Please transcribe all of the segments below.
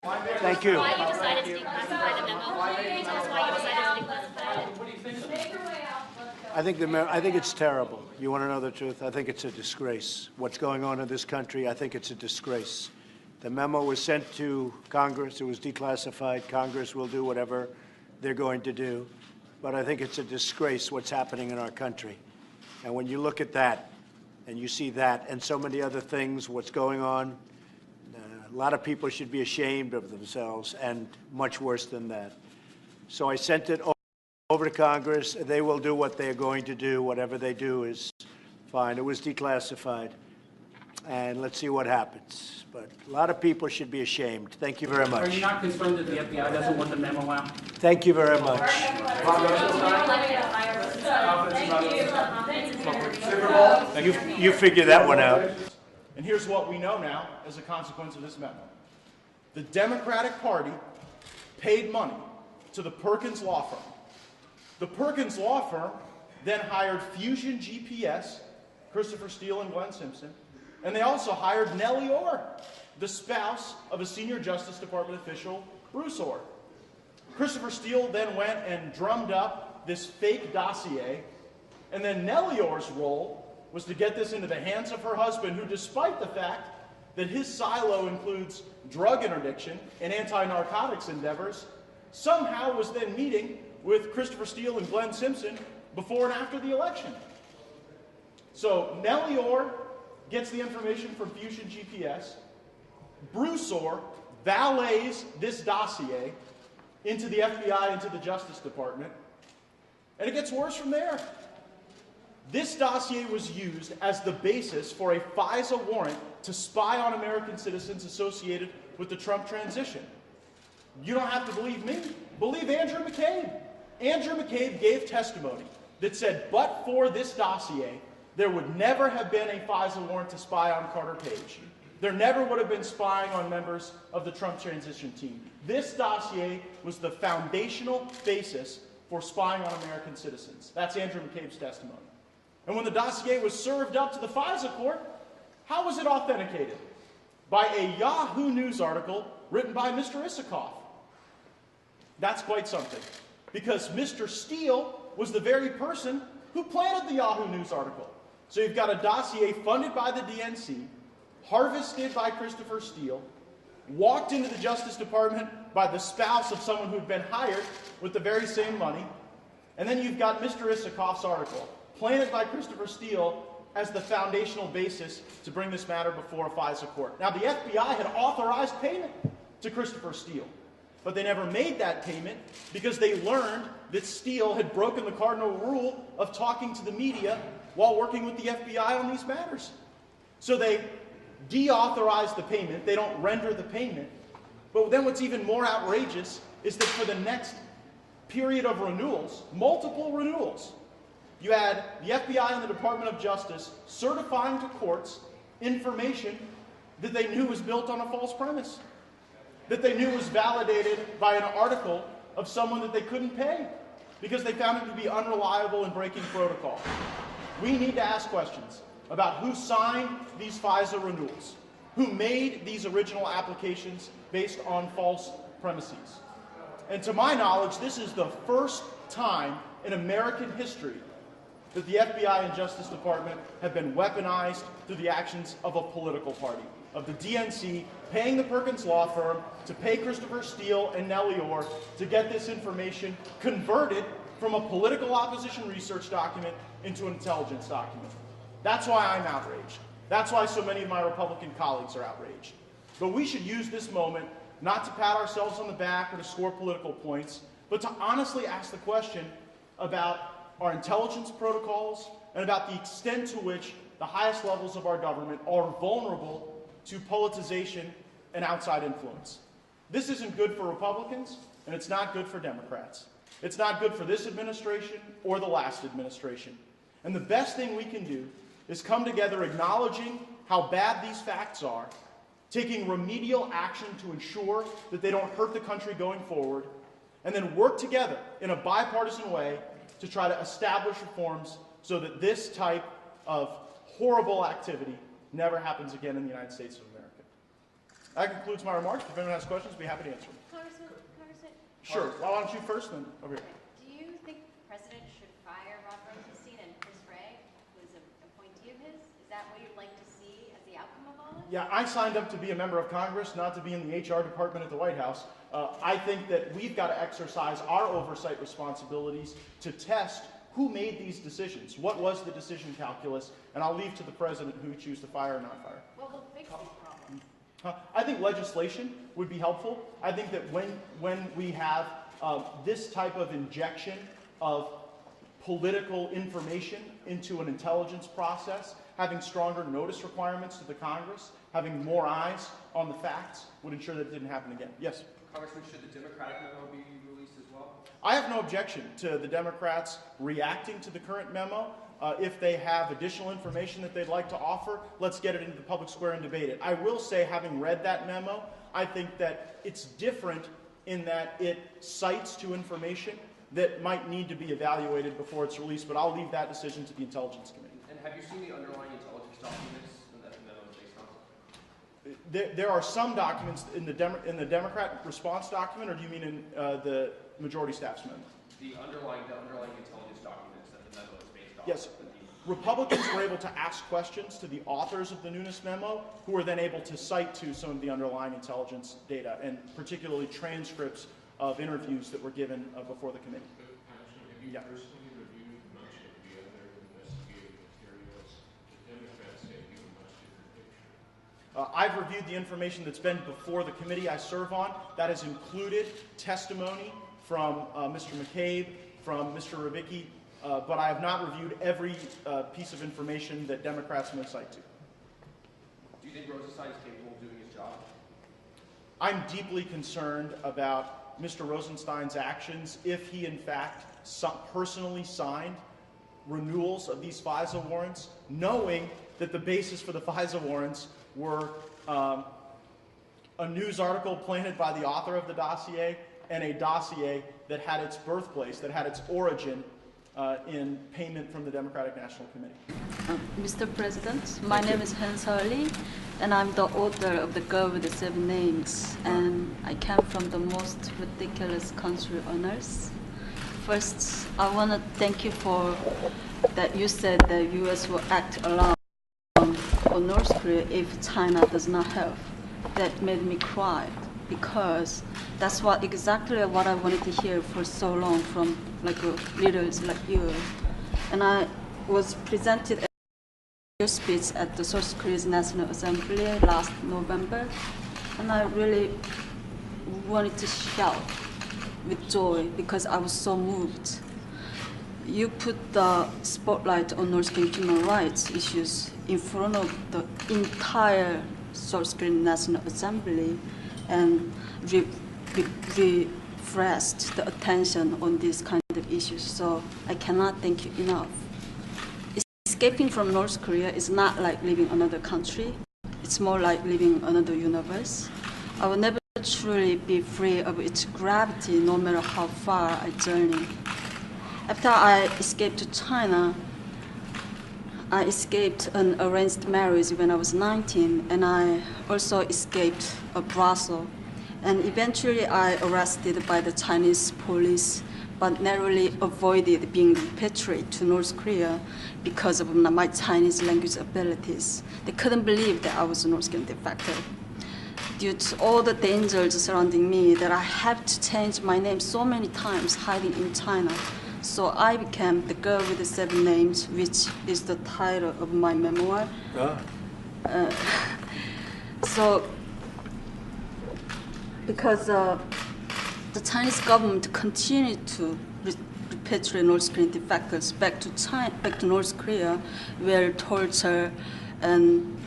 Thank you. Why you decided to declassify the memo? Can you tell us why you decided to declassify it? I think it's terrible. You want to know the truth? I think it's a disgrace. What's going on in this country, I think it's a disgrace. The memo was sent to Congress. It was declassified. Congress will do whatever they're going to do. But I think it's a disgrace what's happening in our country. And when you look at that, and you see that, and so many other things, what's going on, a lot of people should be ashamed of themselves, and much worse than that. So I sent it over to Congress. They will do what they're going to do. Whatever they do is fine. It was declassified, and let's see what happens. But a lot of people should be ashamed. Thank you very much. Are you not concerned that the FBI doesn't want the memo out? Thank you very much. You figure that one out. And here's what we know now as a consequence of this memo. The Democratic Party paid money to the Perkins law firm. The Perkins law firm then hired Fusion GPS, Christopher Steele and Glenn Simpson, and they also hired Nellie Orr, the spouse of a senior Justice Department official, Bruce Orr. Christopher Steele then went and drummed up this fake dossier, and then Nellie Orr's role was to get this into the hands of her husband, who, despite the fact that his silo includes drug interdiction and anti-narcotics endeavors, somehow was then meeting with Christopher Steele and Glenn Simpson before and after the election. So Nellie Orr gets the information from Fusion GPS. Bruce Orr valets this dossier into the FBI, into the Justice Department, and it gets worse from there. This dossier was used as the basis for a FISA warrant to spy on American citizens associated with the Trump transition. You don't have to believe me. Believe Andrew McCabe. Andrew McCabe gave testimony that said, but for this dossier, there would never have been a FISA warrant to spy on Carter Page. There never would have been spying on members of the Trump transition team. This dossier was the foundational basis for spying on American citizens. That's Andrew McCabe's testimony. And when the dossier was served up to the FISA court, how was it authenticated? By a Yahoo News article written by Mr. Isikoff. That's quite something, because Mr. Steele was the very person who planted the Yahoo News article. So you've got a dossier funded by the DNC, harvested by Christopher Steele, walked into the Justice Department by the spouse of someone who'd been hired with the very same money, and then you've got Mr. Isikoff's article, planted by Christopher Steele as the foundational basis to bring this matter before a FISA court. Now, the FBI had authorized payment to Christopher Steele, but they never made that payment because they learned that Steele had broken the cardinal rule of talking to the media while working with the FBI on these matters. So they deauthorize the payment. They don't render the payment. But then what's even more outrageous is that for the next period of renewals, multiple renewals, you had the FBI and the Department of Justice certifying to courts information that they knew was built on a false premise, that they knew was validated by an article of someone that they couldn't pay because they found it to be unreliable and breaking protocol. We need to ask questions about who signed these FISA renewals, who made these original applications based on false premises. And to my knowledge, this is the first time in American history that the FBI and Justice Department have been weaponized through the actions of a political party, of the DNC paying the Perkins law firm to pay Christopher Steele and Nellie Orr to get this information converted from a political opposition research document into an intelligence document. That's why I'm outraged. That's why so many of my Republican colleagues are outraged. But we should use this moment not to pat ourselves on the back or to score political points, but to honestly ask the question about our intelligence protocols and about the extent to which the highest levels of our government are vulnerable to politicization and outside influence. This isn't good for Republicans, and it's not good for Democrats. It's not good for this administration or the last administration. And the best thing we can do is come together acknowledging how bad these facts are, taking remedial action to ensure that they don't hurt the country going forward, and then work together in a bipartisan way to try to establish reforms so that this type of horrible activity never happens again in the United States of America. That concludes my remarks. If anyone has questions, I'd be happy to answer them. Congressman, Sure. Well, why don't you first, then over here. do you think the president should fire Rod Rosenstein and Chris Wray, who is an appointee of his? Is that what you'd like to see as the outcome of all this? Yeah, I signed up to be a member of Congress, not to be in the HR department at the White House. I think that we've got to exercise our oversight responsibilities to test who made these decisions. What was the decision calculus? And I'll leave to the president who choose to fire or not fire. What will fix these problems? I think legislation would be helpful. I think that when we have this type of injection of political information into an intelligence process, having stronger notice requirements to the Congress, having more eyes on the facts would ensure that it didn't happen again. Yes? Congressman, should the Democratic memo be released as well? I have no objection to the Democrats reacting to the current memo. If they have additional information that they'd like to offer, let's get it into the public square and debate it. I will say, having read that memo, I think that it's different in that it cites to information that might need to be evaluated before it's released, but I'll leave that decision to the Intelligence Committee. And have you seen the underlying intelligence documents that the memo is based on? There are some documents in the Democrat response document, or do you mean in the majority staff's memo? The underlying intelligence documents that the memo is based on. Yes. Republicans were able to ask questions to the authors of the Nunes Memo, who were then able to cite to some of the underlying intelligence data, and particularly transcripts of interviews that were given before the committee. Have you personally reviewed much of the other investigative materials? The Democrats say you a much different picture. I've reviewed the information that's been before the committee I serve on. That has included testimony from Mr. McCabe, from Mr. Rivicki, but I have not reviewed every piece of information that Democrats may cite to. Do you think Rosenstein is capable of doing his job? I'm deeply concerned about Mr. Rosenstein's actions if he, in fact, personally signed renewals of these FISA warrants, knowing that the basis for the FISA warrants were a news article planted by the author of the dossier and a dossier that had its birthplace, that had its origin in payment from the Democratic National Committee. Mr. President, my name is Han Seoli, and I'm the author of The Girl with the Seven Names, and I came from the most ridiculous country on earth. First, I want to thank you for that you said the U.S. will act alone on North Korea if China does not help. That made me cry, because that's exactly what I wanted to hear for so long from leaders like you. And I was presented your speech at the South Korea's National Assembly last November, and I really wanted to shout with joy because I was so moved. You put the spotlight on North Korean human rights issues in front of the entire South Korean National Assembly and refreshed the attention on these kind of issues. So I cannot thank you enough. Escaping from North Korea is not like leaving another country. It's more like leaving another universe. I will never truly be free of its gravity, no matter how far I journey. After I escaped to China, I escaped an arranged marriage when I was 19, and I also escaped a brothel. And eventually I arrested by the Chinese police, but narrowly avoided being repatriated to North Korea because of my Chinese language abilities. They couldn't believe that I was a North Korean de facto. Due to all the dangers surrounding me, that I have to change my name so many times hiding in China. So I became The Girl with the Seven Names, which is the title of my memoir. Because the Chinese government continued to repatriate North Korean defectors back to North Korea, where torture and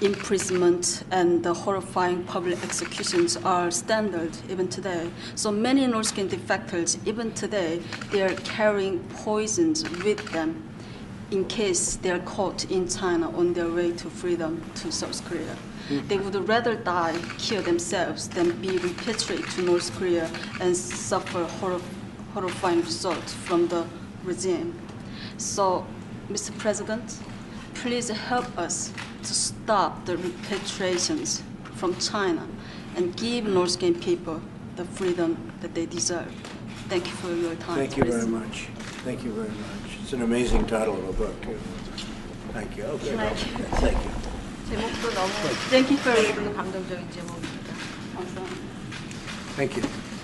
imprisonment and the horrifying public executions are standard even today. So many North Korean defectors, even today, they are carrying poisons with them in case they are caught in China on their way to freedom to South Korea. They would rather die, kill themselves, than be repatriated to North Korea and suffer horrifying results from the regime. So, Mr. President, please help us to stop the repatriations from China and give North Korean people the freedom that they deserve. Thank you for your time. Thank you very President. much. Thank you very much. It's an amazing title of a book, too. Thank you. Okay. Thank you. 제목도 너무 Thank you for 감동적인 제목입니다. 감사합니다. Thank you.